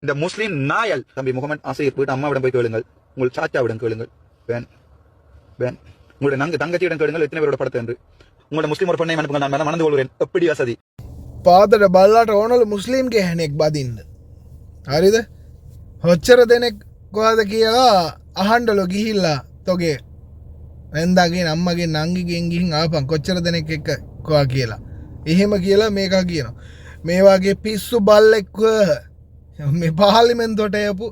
இந்த முஸ்லீம் நாயல் தம்பி முகமது ஆசிரியர் போயிட்டு அம்மாவிடம் போய் கேளுங்கள், உங்கள் சாச்சாவிடம் கேளுங்கள், வேன் வேன் உங்களுடைய தங்கச்சியிடம் கேளுங்கள் எத்தனை பேரோட படத்தை என்று. உங்களோட முஸ்லீம் ஒரு பெண்ணை அனுப்புங்க, நான் மணந்து கொள்கிறேன். எப்படி வசதி පාතට බල්ලාට ඕනල මුස්ලිම් ගැහැනෙක් බදින්න. හරිද හොච්චර දෙනෙක් කොහද කියලා අහන්ඩලො ගිහිල්ලා තොගේ ඇන්දාගේ නම්මගේ නංගිගෙන් ගිහින් ආපන් කොච්චර දෙනෙක් එක්ක කොවා කියලා. එහෙම කියලා මේකා කියනවා. මේ වගේ පිස්සු බල්ලෙක්ව මේ පාර්ලිමේන්තුවට යපු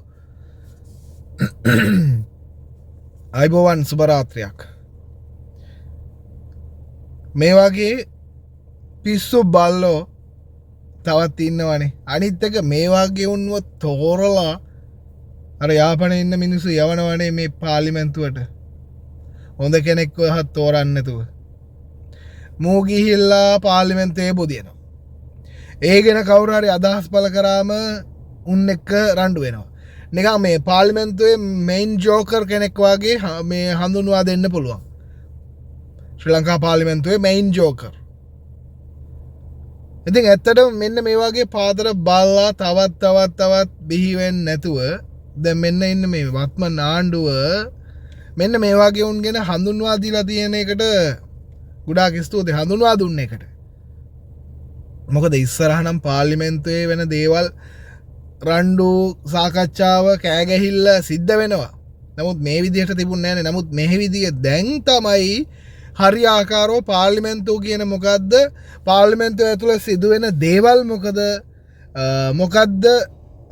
අයිබෝවන් සුබරාත්‍රියක්. මේ වගේ පිස්සු බල්ලෝ තවත් ඉන්නවනේ. අනිත් එක මේ වගේ උන්ව තෝරලා අර යාපනයේ ඉන්න මිනිස්සු යවනවනේ මේ පාර්ලිමේන්තුවට. හොඳ කෙනෙක්ව හත් තෝරන්න නැතුව. මූ ගිහිල්ලා පාර්ලිමේන්තුවේ බොදිනවා. ඒ ගැන කවුරු හරි අදහස් පළ කරාම උන් එක්ක රණ්ඩු වෙනවා. නිකන් මේ පාර්ලිමේන්තුවේ මේන් ජෝකර් කෙනෙක් වගේ මේ හඳුන්වා දෙන්න පුළුවන්. ශ්‍රී ලංකා පාර්ලිමේන්තුවේ මේන් ජෝකර්. ඉතින් ඇත්තට මෙන්න මේ වගේ පාතර බල්ලා තවත් බිහි වෙන්නේ නැතුව දැන් මෙන්න ඉන්න මේ වත්මන් ආණ්ඩුව මෙන්න මේ වගේ උන් ගැන හඳුන්වා දීලා තියෙන එකට ගොඩාක් ස්තුතියි හඳුන්වා දුන්න එකට. මොකද ඉස්සරහ නම් පාර්ලිමේන්තුවේ වෙන දේවල් රණ්ඩු සාකච්ඡාව කෑගැහිල්ල සිද්ධ වෙනවා. නමුත් මේ විදිහට තිබුණේ නැහැ. නමුත් මේ විදිය දැන් තමයි හරි ආකාරව පාර්ලිමේන්තුව කියන මොකද්ද පාර්ලිමේන්තුව ඇතුළේ සිදුවෙන දේවල් මොකද්ද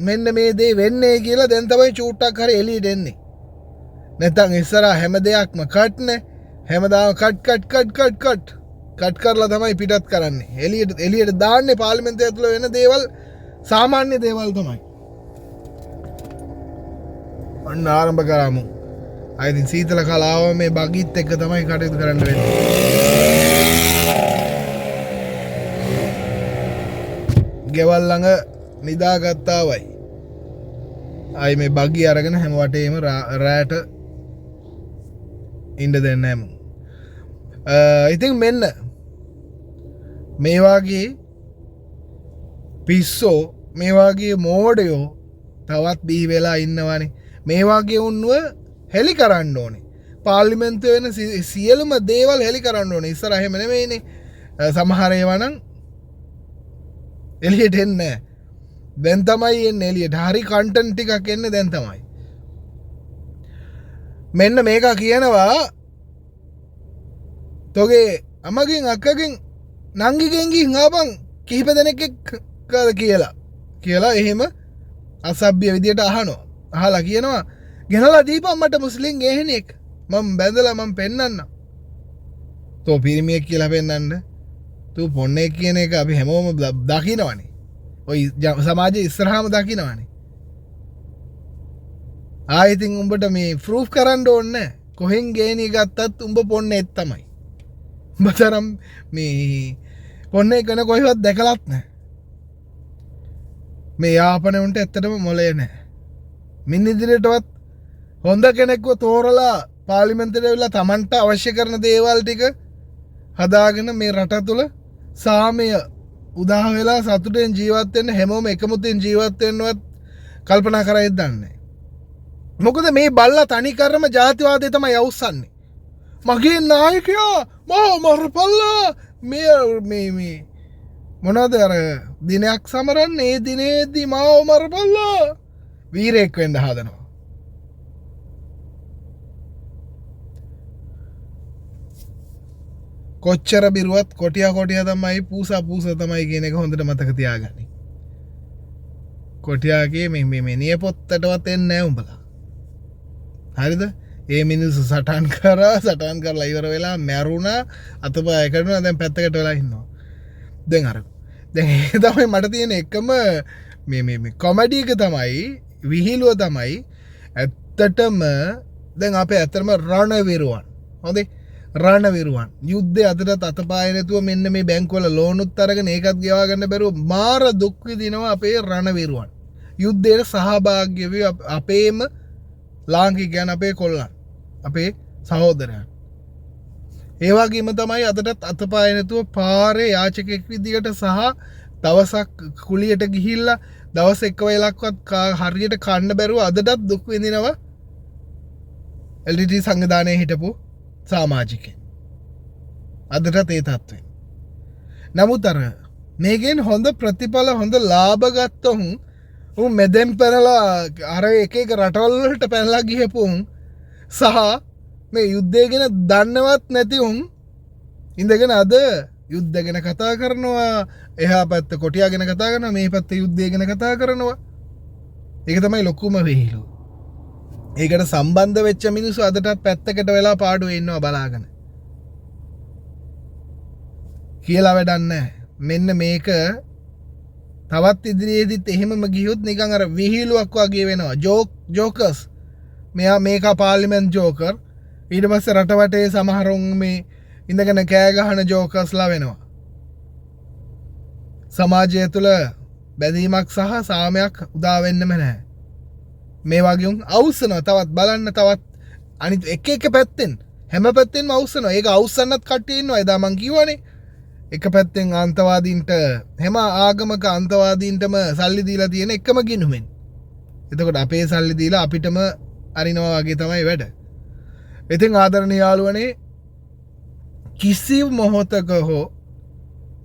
මෙන්න මේ දේ වෙන්නේ කියලා දැන් තමයි චූට්ටක් හරි එළියට එන්නේ. නැත්නම් ඉස්සරහ හැම දෙයක්ම කට්නේ. හැමදාම කට් කරලා තමයි පිටත් කරන්නේ. එළියට දාන්නේ පාර්ලිමේන්තුව ඇතුළේ වෙන දේවල් සාමාන්‍ය දේවල් තමයි. අන්න ආරම්භ කරමු. අයිතින් සීතල කලාව මේ බගිත් එක්ක තමයි කටයුතු කරන්න වෙන්නේ. ගෙවල් ළඟ නිදාගත්තාවයි. ආයි මේ බග්ගි අරගෙන හැම වටේම රැට ඉන්න දෙන්නේ නැහැ. ඉතින් මෙන්න මේ වගේ පිස්සෝ මේ වගේ මෝඩයෝ තවත් බිහි වෙලා ඉන්නවනේ. මේ වගේ උන්ව හෙලි කරන්න ඕනේ. පාර්ලිමේන්තුවේ වෙන සියලුම දේවල් හෙලි කරන්න ඕනේ. ඉස්සර එහෙම නෙමෙයිනේ. සමහර ඒවා නම් එළියට එන්නේ නැහැ. දැන් තමයි එන්නේ එළියට. හරි කන්ටෙන්ට් ටිකක් එන්නේ දැන් තමයි. මෙන්න මේක කියනවා තෝගේ අම්මගෙන් අක්කගෙන් නංගිගෙන් ගිහින් ආපන් කිහිප දෙනෙක් එක්ක කියලා එහෙම අසභ්‍ය විදියට අහනවා. අහලා කියනවා ගෙනලා දීපන් මට මුස්ලිම් ගෑහෙනෙක් මම බැඳලා මම පෙන්නන්න. තෝ පිරිමියෙක් කියලා පෙන්නන්න. තෝ පොන්නේ කියන එක අපි හැමෝම දකිනවනේ. ඔය සමාජයේ ඉස්සරහාම දකිනවනේ. ආයෙත් උඹට මේ ප්‍රූෆ් කරන්න ඕනේ. කොහෙන් ගෑණි ගත්තත් උඹ පොන්නේත් තමයි. උඹතරම් මේ පොන්නේ කෙන කොහෙවත් දැකලත් නැහැ. මේ යාපනයේ උන්ට ඇත්තටම මොලේ නැහැ. මින් ඉදිරියටවත් හොඳ කෙනෙක්ව තෝරලා පාර්ලිමේන්තුවට ඇවිල්ලා Tamanට අවශ්‍ය කරන දේවල් ටික හදාගෙන මේ රට තුළ සාමය උදා වෙලා සතුටෙන් ජීවත් වෙන්න හැමෝම එකමුතින් ජීවත් වෙන්නවත් කල්පනා කරයිද දන්නේ. මොකද මේ බල්ලා තනි කරම ජාතිවාදය තමයි අවුස්සන්නේ. මගේ නායකයා මාව මරපල්ලා මේ මොනවද අර දිනයක් සමරන්නේ ඒ දිනේදී මාව මරපල්ලා වීරයෙක් වෙන්න හදනවා. කොච්චර බිරුවත් කොටියා තමයි පූසා තමයි කියන එක හොඳට මතක තියාගන්න. කොටියාගේ මේ නියපොත්තටවත් එන්නේ නැහැ උඹලා. හරිද? ඒ මිනිස්සු සටන් කරලා ඉවර වෙලා මැරුණා අතපය කරනවා දැන් පැත්තකට වෙලා ඉන්නවා. දැන් ඒ තමයි මට තියෙන එකම මේ කොමඩි එක තමයි විහිළුව තමයි ඇත්තටම දැන් අපේ ඇත්තටම රණවිරුවන්. හොඳේ රණවිරුවන් යුද්ධය අතරත් අතපාය නැතුව මෙන්න මේ බැංකුවල ලෝනුත් අරගෙන ඒකත් ගෙවා ගන්න බැරුව මාර දුක් විඳිනවා අපේ රණවිරුවන්. යුද්ධයට සහභාගී වෙවි අපේම ලාංකිකයන් අපේ කොල්ලන් අපේ සහෝදරයන්. ඒ වගේම තමයි අදටත් අතපාය නැතුව පාරේ යාචකෙක් විදියට සහ දවසක් කුලියට ගිහිල්ලා දවස් එක්ක වෙලක්වත් හරියට කන්න බැරුව අදටත් දුක් විඳිනවා LTT සංවිධානයේ හිටපු සමාජිකයන්. අදටත් ඒ තත්ත්වෙන්. නමුත් අර මේකෙන් හොඳ ප්‍රතිඵල හොඳ ලාභ ගත්තොත් උන් මෙදෙන් පැනලා අර එක එක රටවල් වලට පැනලා ගිහපුන් සහ මේ යුද්ධය ගැන දන්නවත් නැති උන් ඉඳගෙන අද යුද්ධ ගැන කතා කරනවා එහා පැත්ත කොටියා ගැන කතා කරනවා මේ පැත්ත යුද්ධය ගැන කතා කරනවා. ඒක තමයි ලොකුම වෙහිලුව. ඒකට සම්බන්ධ වෙච්ච මිනිස්සු අදටත් පැත්තකට වෙලා පාඩුවේ ඉන්නවා බලාගෙන. කියලා වැඩක් නැහැ. මෙන්න මේක තවත් ඉදිරියේදීත් එහෙමම ගියොත් නිකන් අර විහිළුවක් වගේ වෙනවා. ජෝකර්ස්. මෙයා මේක පාර්ලිමේන්තු ජෝකර්. ඊට පස්සේ රට වටේ සමහරුන් මේ ඉඳගෙන කෑ ගහන ජෝකර්ස්ලා වෙනවා. සමාජය තුළ බැඳීමක් සහ සාමයක් උදා වෙන්නෙම නැහැ. මේ වගේ උන් අවුස්සනවා තවත් බලන්න තවත් අනිත් එක පැත්තෙන් හැම පැත්තෙන්ම අවුස්සනවා. ඒක අවුස්සන්නත් කට්ටිය ඉන්නවා. එදා මං කිව්වනේ එක පැත්තෙන් අන්තවාදීන්ට හැම ආගමක අන්තවාදීන්ටම සල්ලි දීලා තියෙන එකම ගිණුමෙන්. එතකොට අපේ සල්ලි දීලා අපිටම අරිනවා වගේ තමයි වැඩ. ඉතින් ආදරණීය යාළුවනේ කිසි මොහොතක හෝ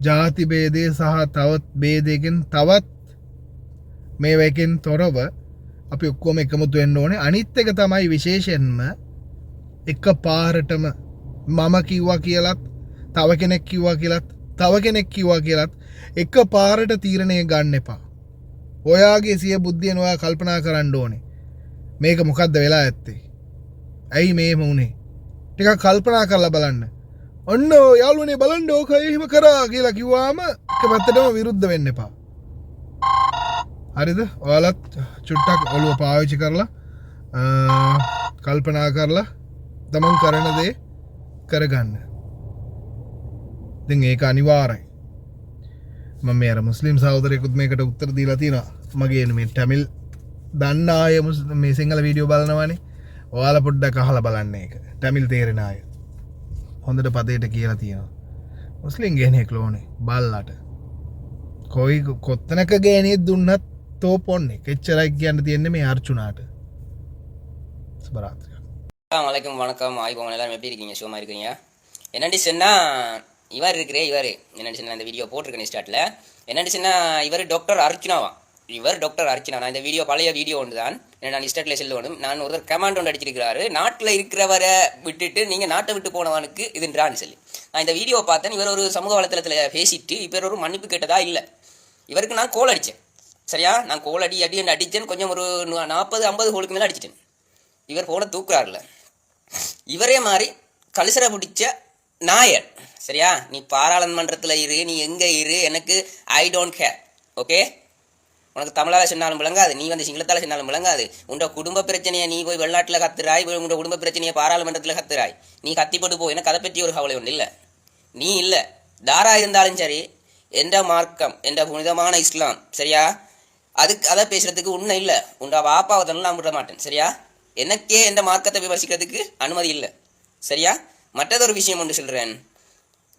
ජාති ભેදේ සහ තවත් ભેදයකින් තවත් මේවකින් තොරව අපි ඔක්කොම එකමුතු වෙන්න ඕනේ. අනිත් එක තමයි විශේෂයෙන්ම එක පාරටම මම කිව්වා කියලත් තව කෙනෙක් කිව්වා කියලත් තව කෙනෙක් කිව්වා කියලත් එක පාරට තීරණය ගන්න එපා. ඔයාගේ සිය බුද්ධියෙන් ඔයා කල්පනා කරන්න ඕනේ. මේක මොකද්ද වෙලා ඇත්තේ? ඇයි මේම වුනේ? ටිකක් කල්පනා කරලා බලන්න. ඔන්න යාළුවනේ බලන්න ඕක එහෙම කරා කියලා කිව්වාම එක පැත්තටම විරුද්ධ වෙන්න එපා. හරිද? ඔයාලත් චුට්ටක් ඔළුව පාවිච්චි කරලා කල්පනා කරලා තමන් කරන දේ කරගන්න. ඉතින් ඒක අනිවාර්යයි. මම මේ අර මුස්ලිම් සහෝදරයෙකුත් මේකට උත්තර දීලා තියෙනවා. මගේ මේ ටැමිල් දන්න අය මේ සිංහල වීඩියෝ බලනවානේ. ඔයාලා පොඩ්ඩක් අහලා බලන්න ඒක. ටැමිල් තේරෙන අය. හොඳට පදේට කියලා තියෙනවා. මුස්ලිම් ගෑණියෙක් ලෝනේ බල්ලාට. කොයි කොත්තනක ගෑණියෙක් දුන්නත් තෝපොන්නේ. එච්චරයි කියන්න තියෙන්නේ මේ අර්චුනාට. சுபராத்திரி. அஸ்ஸலாமு அலைக்கும் வணக்கம். ஆய்வோம் எல்லாரும் எப்படி இருக்கீங்க? சும்மா இருக்கீங்க? என்னடி சொன்னா இவர் என்னடி சொன்னா இந்த வீடியோ போட்டிருக்கேன் ஸ்டார்ட்ல. என்னடி சொன்னா இவர் டாக்டர் அர்ச்சனாவா. இவர் டாக்டர் அர்ச்சனா. நான் இந்த வீடியோ பழைய வீடியோ ஒன்று தான். நான் ஸ்டார்ட்ல செல்ல நான் ஒருத்தர் கமாண்ட் ஒன்று அடிச்சிருக்கிறாரு. நாட்டில் இருக்கிறவரை விட்டுட்டு நீங்கள் நாட்டை விட்டு போனவனுக்கு இதுன்றான்னு சொல்லி நான் இந்த வீடியோ பார்த்தேன். இவர் ஒரு சமூக வலைத்தளத்தில் பேசிட்டு இப்போ ஒரு மன்னிப்பு கேட்டதா இல்லை. இவருக்கு நான் கோல் அடித்தேன். சரியா? நான் கோல் அடின்னு அடித்தேன். கொஞ்சம் ஒரு 40-50 கோலுக்கு மேலே அடிச்சிட்டேன். இவர் போன தூக்குறாருல. இவரே மாதிரி கலிசரை பிடிச்ச நாயர். சரியா? நீ பாராளுமன்றத்தில் இரு, நீ எங்கே இரு, எனக்கு ஐ டோன்ட் கேர். ஓகே? உனக்கு தமிழால் சொன்னாலும் விளங்காது, நீ வந்து சிங்களத்தால் சொன்னாலும் விளங்காது. உன்னோட குடும்ப பிரச்சனையை நீ போய் வெளிநாட்டில் கத்துறாய், உன்னோட குடும்ப பிரச்சனையை பாராளுமன்றத்தில் கத்துறாய். நீ கத்திப்பட்டு போ. எனக்கு அதை பற்றி ஒரு கவலை ஒன்று இல்லை. நீ இல்லை தாரா இருந்தாலும் சரி, எந்த மார்க்கம், எந்த புனிதமான இஸ்லாம், சரியா? அதை பேசுறதுக்கு உண்மை இல்லை. உன்னோட வாப்பாவை தான் நான் விட மாட்டேன். சரியா? எனக்கே எந்த மார்க்கத்தை விமர்சிக்கிறதுக்கு அனுமதி இல்லை. சரியா? மற்றதொரு விஷயம் ஒன்று சொல்கிறேன்.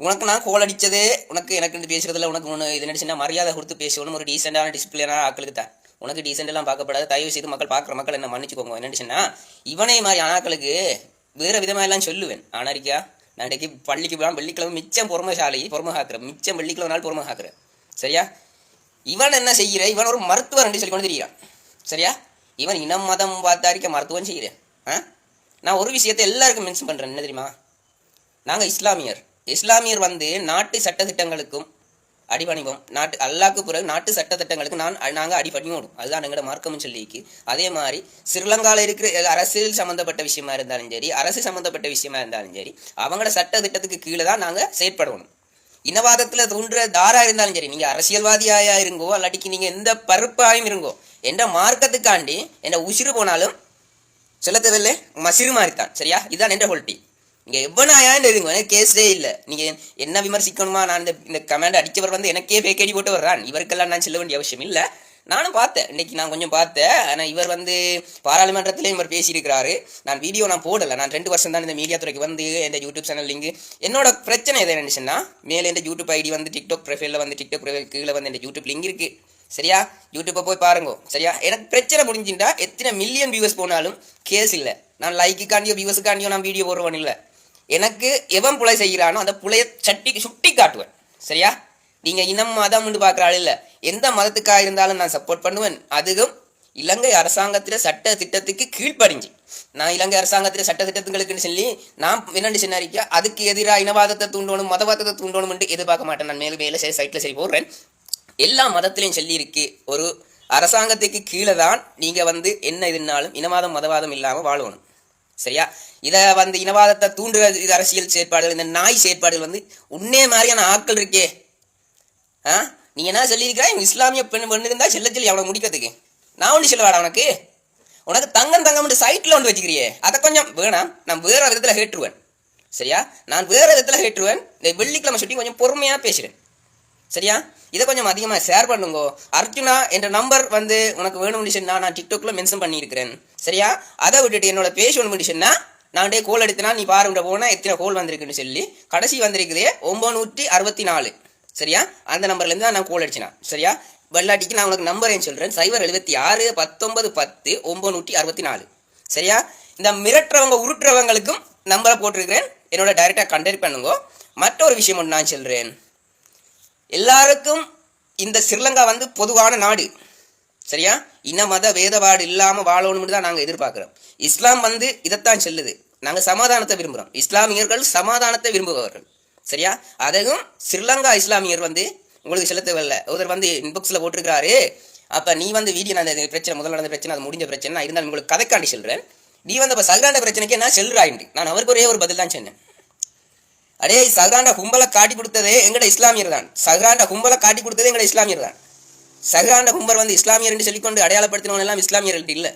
உனக்கு நான் கோல் அடித்ததே உனக்கு எனக்கு பேசுகிறதுல உனக்கு ஒன்று இது நடிச்சுன்னா மரியாதை கொடுத்து பேசணும். ஒரு டீசெண்டான டிசிப்ளினான ஆக்களுக்கு தான். உனக்கு டீசெண்டெல்லாம் பார்க்கப்படாது. தயவு செய்து பார்க்குற மக்கள் என்ன மன்னிச்சுக்கோங்க. என்னடிச்சுன்னா இவனே மாதிரி ஆனாக்களுக்கு வேறு விதமாக எல்லாம் சொல்லுவேன். ஆனால் இருக்கியா, நான் இன்றைக்கு பள்ளிக்கு போகலாம், வெள்ளிக்கிழமை மிச்சம் பொறுமை காக்கிறேன், மிச்சம் வெள்ளிக்கிழமை நாள் பொறுமை காக்கிறேன். சரியா? இவன் என்ன செய்கிற? இவன் ஒரு மருத்துவர் என்று சொல்லி கொண்டு தெரிகிறான். சரியா? இவன் இனம் மதம் பார்த்தாரிக்க மருத்துவம் செய்கிறேன். நான் ஒரு விஷயத்தை எல்லாருக்கும் மென்ஷன் பண்ணுறேன். என்ன தெரியுமா? நாங்கள் இஸ்லாமியர் வந்து நாட்டு சட்டத்திட்டங்களுக்கும் அடிபணிவோம். நாட்டு அல்லாக்கு பிறகு நாட்டு சட்டத்திட்டங்களுக்கு நாங்கள் அடிபணிவோம். அதுதான் எங்களோட மார்க்கம்னு சொல்லிக்கு. அதே மாதிரி ஸ்ரீலங்காவில் இருக்கிற அரசியல் சம்மந்தப்பட்ட விஷயமா இருந்தாலும் சரி, அரசு சம்மந்தப்பட்ட விஷயமா இருந்தாலும் சரி, அவங்களோட சட்டத்திட்டத்துக்கு கீழே தான் நாங்கள் செயற்படணும். இனவாதத்தில் தோன்ற தாரா இருந்தாலும் சரி, நீங்கள் அரசியல்வாதியா இருங்கோ அல்லாட்டிக்கு நீங்கள் எந்த பருப்பாயும் இருங்கோ, எந்த மார்க்கத்துக்காண்டி எந்த உசிறு போனாலும் செலுத்தவில்லை மசிறு மாதிரித்தான். சரியா? இதுதான் என்ற ஹொல்ட்டி. நீங்கள் எவ்வளோ இருங்க, எனக்கு கேஸே இல்லை. நீங்கள் என்ன விமர்சிக்கணுமா? நான் இந்த கமெண்ட் அடித்தவர் வந்து எனக்கே பேக்கடி போட்டு வர்றான். இவருக்கெல்லாம் நான் செல்ல வேண்டிய அவசியம் இல்லை. நானும் பார்த்தேன், இன்றைக்கி நான் கொஞ்சம் பார்த்தேன். ஆனால் இவர் வந்து பாராளுமன்றத்திலேயும் இவர் பேசியிருக்கிறாரு. நான் வீடியோ போடலை. நான் 2 வருஷம் தான் இந்த மீடியா துறைக்கு வந்து இந்த யூடியூப் சேனல் லிங்க். என்னோட பிரச்சனை எதை நினச்சுன்னா, மேலே இந்த யூடியூப் ஐடி வந்து டிக்டாக் ப்ரொஃபைலில் வந்து டிக்டாக் ப்ரொஃபைல் கீழே வந்து இந்த யூடியூப் லிங்க் இருக்குது. சரியா? யூடியூப்பை போய் பாருங்க. சரியா? எனக்கு பிரச்சனை முடிஞ்சுட்டா எத்தனை மில்லியன் வியூவர்ஸ் போனாலும் கேஸ் இல்லை. நான் லைக்குக்காண்டியோ வியூவர்ஸுக்காண்டியோ நான் வீடியோ போடுவேன் இல்லை. எனக்கு எவன் புலை செய்கிறானோ அந்த புலையை சுட்டி காட்டுவேன். சரியா? நீங்க இனம் மதம்னு பார்க்குற ஆள் இல்லை. எந்த மதத்துக்காக இருந்தாலும் நான் சப்போர்ட் பண்ணுவேன். அதுவும் இலங்கை அரசாங்கத்தில சட்ட திட்டத்துக்கு கீழ்ப்படிஞ்சு நான் இலங்கை அரசாங்கத்தில சட்ட திட்டத்துங்களுக்குன்னு சொல்லி நான் என்னென்னு சொன்னாரிக்கா அதுக்கு எதிராக இனவாதத்தை தூண்டணும் மதவாதத்தை தூண்டணும் என்று எதிர்பார்க்க மாட்டேன். நான் மேலே சரி சைட்டில் சரி போடுறேன். எல்லா மதத்திலையும் சொல்லி இருக்கு, ஒரு அரசாங்கத்துக்கு கீழே தான் நீங்க என்ன இதுனாலும் இனவாதம் மதவாதம் இல்லாமல் வாழணும். சரியா? இதை இனவாதத்தை தூண்டுற இது அரசியல் செயற்பாடுகள், இந்த நாய் செயற்பாடுகள் உன்னே மாதிரியான ஆட்கள் இருக்கே. நீ என்ன சொல்லியிருக்கிறா? இஸ்லாமிய பெண் இருந்தா செல்ல சொல்லி அவனை முடிக்கிறதுக்கு நான் ஒன்று சொல்லுவாடா உனக்கு தங்கம் சைட்ல ஒன்று வச்சுக்கிறியே, அதை கொஞ்சம் வேணாம். நான் வேற விதத்துல கேட்டுருவேன். சரியா? நான் வேற விதத்துல கேட்டுருவேன். இந்த வெள்ளிக்கிழமை சுட்டி கொஞ்சம் பொறுமையா பேசுறேன். சரியா? இதை கொஞ்சம் அதிகமாக ஷேர் பண்ணுங்க. அர்ஜுனா என்ற நம்பர் உனக்கு வேணும்னு சொன்னா நான் டிக்டாக்ல மென்ஷன் பண்ணியிருக்கிறேன். சரியா? அதை விட்டுட்டு என்னோட பேச ஒன்று சொன்னா நான் கோல் எடுத்தனா நீ பாருன்ற போனா எத்தனை கோல் வந்திருக்குன்னு சொல்லி கடைசி வந்திருக்குதே 964. சரியா? அந்த நம்பர்ல இருந்து நான் கோல் அடிச்சினா. சரியா? வெள்ளாட்டிக்கு நான் உனக்கு நம்பரையும் சொல்றேன். 076 19 10 964. சரியா? இந்த மிரட்டுறவங்க உருட்டுறவங்களுக்கும் நம்பரை போட்டிருக்கிறேன். என்னோட டைரக்டா கண்டெக்ட் பண்ணுங்க. மற்றொரு விஷயம் ஒன்று நான் சொல்றேன். எல்லாருக்கும் இந்த ஸ்ரீலங்கா பொதுவான நாடு. சரியா? இன மத வேதபாடு இல்லாம வாழணும்னு தான் நாங்க எதிர்பார்க்கிறோம். இஸ்லாம் இதைத்தான் சொல்லுது. நாங்க சமாதானத்தை விரும்புறோம். இஸ்லாமியர்கள் சமாதானத்தை விரும்புபவர்கள். சரியா? அதுவும் ஸ்ரீலங்கா இஸ்லாமியர் உங்களுக்கு சொல்ல தேவையில்ல. ஒருத்தர் இன்பாக்ஸ்ல போட்டிருக்காரு, அப்ப நீ வீடியோ நான் பிரச்சனை முதல்ல நடந்த பிரச்சனை அது முடிஞ்ச பிரச்சனை நான் இருந்தாலும் உங்களுக்கு கதைக்காண்டி சொல்றேன். நீ இப்ப சகராண்ட பிரச்சனைக்கு என்ன செல்றாயிண்டு நான் அவருக்கு ஒரே ஒரு பதில் தான் சொன்னேன். அடே சகராண்ட கும்பலை காட்டி கொடுத்ததே எங்கட இஸ்லாமியர் தான். சகராண்ட கும்பலை காட்டி கொடுத்ததே எங்கட இஸ்லாமியர் தான். சகராண்ட கும்பல் இஸ்லாமியர் என்று சொல்லிக்கொண்டு அடையாளப்படுத்தினவன் எல்லாம் இஸ்லாமியர் இல்லை.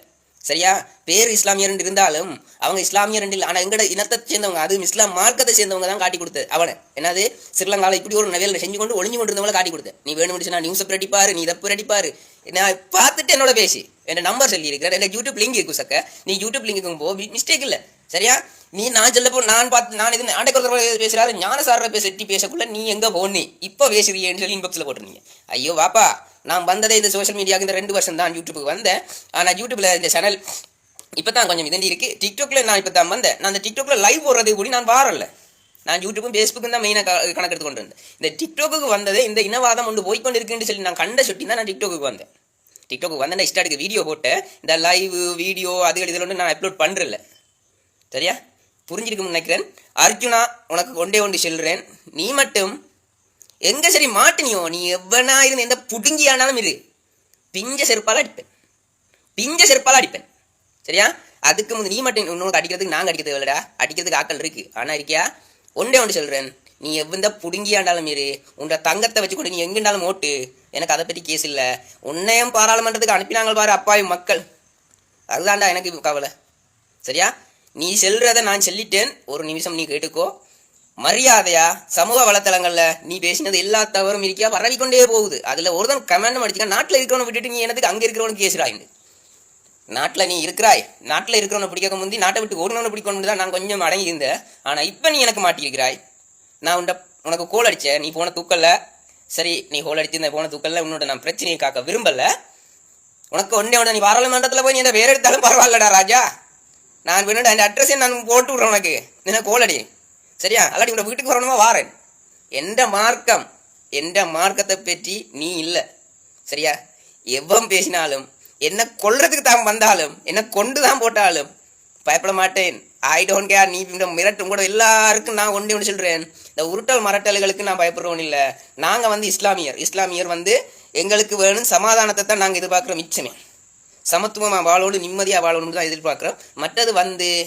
சரியா? பேர் இஸ்லாமியர் இருந்தாலும் அவங்க இஸ்லாமியர் இல்லை. ஆனா எங்கட இனத்தை சேர்ந்தவங்க, அதுவும் இஸ்லாம் மார்க்கத்தை சேர்ந்தவங்க தான் காட்டி கொடுத்தது. அவனை என்னது ஸ்ரீலங்காவில் இப்படி ஒரு நவேல செஞ்சு கொண்டு ஒளிஞ்சு கொண்டு இருந்தவங்களை காட்டி கொடுத்தேன். நீ வேணும்னு நான் நியூஸை பிரடிப்பாரு, நீ இதை பிரடிப்பாரு. நான் பார்த்துட்டு என்னோட பேசி என் நம்பர் சொல்லி இருக்கிறேன். எனக்கு யூடியூப் லிங்க் இருக்கு சக்க. நீ யூடியூப் லிங்க்கு போ, மிஸ்டேக் இல்லை. சரியா? நீ நான் சொல்லப்போ நான் பார்த்து நான் இது ஆண்டைக்குள்ள பேசுறாரு ஞானசார செட்டி பேசக்குள்ள நீ எங்க போனி இப்ப பேசுறீன்னு சொல்லி இன்பாக்ஸ்ல போட்டுருந்தீங்க. ஐயோ வாப்பா, நான் வந்ததே இந்த சோஷியல் மீடியாவுக்கு இந்த 2 வருஷம் தான் யூடியூப்புக்கு வந்தேன். ஆனால் யூடியூப்ல இந்த சேனல் இப்போதான் கொஞ்சம் இதண்டி இருக்கு. டிக்டாக்ல நான் இப்போ தான் வந்தேன். நான் அந்த டிக்டாக்ல லைவ் போடுறது கூட நான் வாரல. நான் யூடியூப்பும் ஃபேஸ்புக்கும் தான் மெயினாக கணக்கெடுத்து கொண்டு வந்தேன். இந்த டிக்டாக்கு வந்ததே இந்த இனவாதம் ஒன்று போய்கொண்டு இருக்குன்னு சொல்லி நான் கண்ட சுட்டி தான் நான் டிக்டாக்கு வந்தேன். டிக்டாக்கு வந்து நான் இஷ்டாட்டுக்கு வீடியோ போட்டேன். இந்த லைவ் வீடியோ அதுகள் இதில் ஒன்று நான் அப்லோட் பண்ணுறல. சரியா? புரிஞ்சிருக்குன்னு நினைக்கிறேன். அர்ஜுனா உனக்கு ஒன்று சொல்கிறேன். நீ மட்டும் எங்க சரி மாட்டினியோ, நீ எவனா இருந்து எந்த புடுங்கி ஆனாலும் இரு, பிஞ்ச செருப்பால அடிப்பேன். சரியா? அதுக்கு முந்தைய நீ மட்டும் இன்னொன்று அடிக்கிறதுக்கு நாங்கள் அடிக்கிறது இல்லடா, அடிக்கிறதுக்கு ஆக்கள் இருக்கு. ஆனா இருக்கியா? ஒன்று சொல்றேன். நீ எவ்வளோ புடுங்கி ஆண்டாலும் இரு, உன்னோட தங்கத்தை வச்சு கொண்டு நீ எங்கிருந்தாலும் ஓட்டு, எனக்கு அதை பற்றி கேஸ் இல்லை. உன்னையும் பாராளுமன்றத்துக்கு அனுப்பினாங்க பாரு அப்பாவி மக்கள், அதுதான்டா எனக்கு கவலை. சரியா? நீ செல்றதை நான் சொல்லிட்டேன். ஒரு நிமிஷம் நீ கேட்டுக்கோ. மரியாதையா சமூக வலைத்தளங்கள்ல நீ பேசினது எல்லா தவறும் இருக்கியா பரவிக்கொண்டே போகுது. அதுல ஒருத்தன் கமெண்ட் அடிச்சுக்க, நாட்டில் இருக்கிறவனை விட்டுட்டு நீ எனக்கு அங்க இருக்கிறவனுக்கு கேசுறாயின்னு. நாட்டில் நீ இருக்கிறாய், நாட்டில் இருக்கிறவனை பிடிக்க முந்தி நாட்டை விட்டு ஓடுனவனை பிடிக்கணும் தான் நான் கொஞ்சம் அடங்கி இருந்தேன். ஆனா இப்ப நீ எனக்கு மாட்டியிருக்கிறாய். நான் உனக்கு கோல் அடிச்சேன், நீ போன தூக்கல்ல. சரி, நீ கோல் அடிச்சு போன தூக்கல்ல, உன்னோட நான் பிரச்சனையை காக்க விரும்பல. உனக்கு ஒன்னே நீ பாராளுமன்றத்தில் போய் நீ வேற எடுத்தாலும் பரவாயில்லடா ராஜா. நான் வேணும் அந்த அட்ரஸையும் நான் போட்டு விடுறேன் உனக்கு, என்ன கோல் அடி. சரியா? அல்லாட்டி உங்க வீட்டுக்கு வரணுமா வாரேன். எந்த மார்க்கத்தை பற்றி நீ இல்லை. சரியா? எவ்வளவு பேசினாலும் என்ன கொல்றதுக்கு தான் வந்தாலும் என்ன கொண்டு தான் போட்டாலும் பயப்பட மாட்டேன். I don't care. நீ இந்த மிரட்டும் கூட எல்லாருக்கும் நான் ஒன்று சொல்றேன். இந்த உருட்டல் மரட்டல்களுக்கு நான் பயப்படுறோம் இல்லை. நாங்கள் இஸ்லாமியர் எங்களுக்கு வேணும் சமாதானத்தை தான் நாங்கள் எதிர்பார்க்குறோம். மிச்சமே சமத்துவமாக வாழோடு நிம்மதியாக வாழணும்னு தான் எதிர்பார்க்குறோம். மற்றது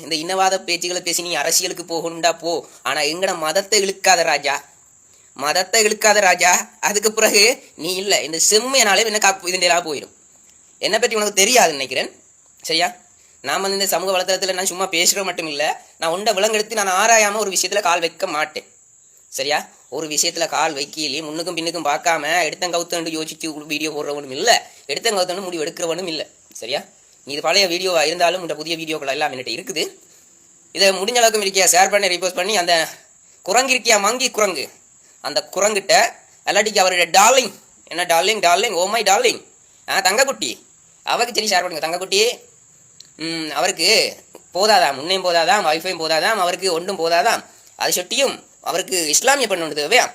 இந்த இனவாத பேச்சுகளை பேசி நீ அரசியலுக்கு போகணுண்டா போ. ஆனால் எங்கட மதத்தை இழுக்காத ராஜா. அதுக்கு பிறகு நீ இல்லை இந்த செம்மையனாலே என்ன இதெல்லாம் போயிடும். என்னை பற்றி உனக்கு தெரியாது நினைக்கிறேன். சரியா? நான் இந்த சமூக வலைத்தளத்தில் நான் சும்மா பேசுகிற மட்டும் இல்லை, நான் உண்டை விலங்கெடுத்து நான் ஆராயாமல் ஒரு விஷயத்தில் கால் வைக்க மாட்டேன். சரியா? ஒரு விஷயத்தில் கால் வைக்கலையே முன்னுக்கும் பின்னுக்கும் பார்க்காம எடுத்தங்கவுத்தண்டு யோசிச்சு வீடியோ போடுறவனும் இல்லை, எடுத்தங்கவுத்தண்டு முடிவு எடுக்கிறவனும் இல்லை. சரியா? நீ இது பழைய வீடியோவா இருந்தாலும் இந்த புதிய வீடியோக்கள் எல்லாம் என்கிட்ட இருக்குது. இதை முடிஞ்ச அளவுக்கு இருக்கியா ஷேர் பண்ணி ரீபோஸ்ட் பண்ணி அந்த குரங்கு இருக்கியா மங்கி குரங்கு, அந்த குரங்கிட்ட எல்லாட்டிக்கு அவருடைய டார்லிங் என்ன darling darling, oh my darling. தங்கக்குட்டி, அவருக்கு சரி ஷேர் பண்ணுங்க. தங்கக்குட்டி அவருக்கு போதாதாம், உன்னையும் போதாதாம், வைஃபையும் போதாதாம், அவருக்கு ஒன்றும் போதாதாம். அது சொட்டியும் அவருக்கு இஸ்லாமிய பெண் ஒன்று தேவையா?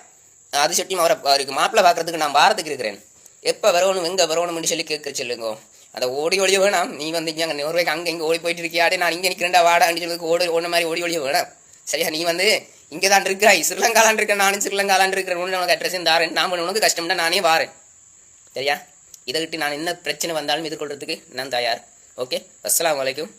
அது சொட்டியும் அவருக்கு மாப்பிள்ளை பார்க்கறதுக்கு நான் பாரத்துக்கு இருக்கிறேன். எப்போ வரணும் எங்கே வரணும்னு சொல்லி கேட்க சொல்லுங்க. அதை ஓடி ஒழிய வேணாம். நீ வந்து இங்கே நூறுரூவாய்க்கு அங்கே இங்கே ஓடி போயிட்டு இருக்கியாடே, நான் இங்கே நிற்கிறேன்டா வாடான்னு சொல்லி ஓடுன மாதிரி ஓடி ஒழிய வேணாம். சரியா? நீ வந்து இங்கே தான் இருக்கிறாய், ஸ்ரீலங்காலான் இருக்கிறேன், நானும் ஸ்ரீலங்காலான் இருக்கிறேன். உனக்கு அட்ரஸும் தாரேன், நான் உனக்கு கஷ்டம்னா நானே வாரேன். சரியா? இதை விட்டு நான் என்ன பிரச்சனை வந்தாலும் எதிர்கொள்றதுக்கு நான் தயார். ஓகே, அஸ்ஸலாமு அலைக்கும்.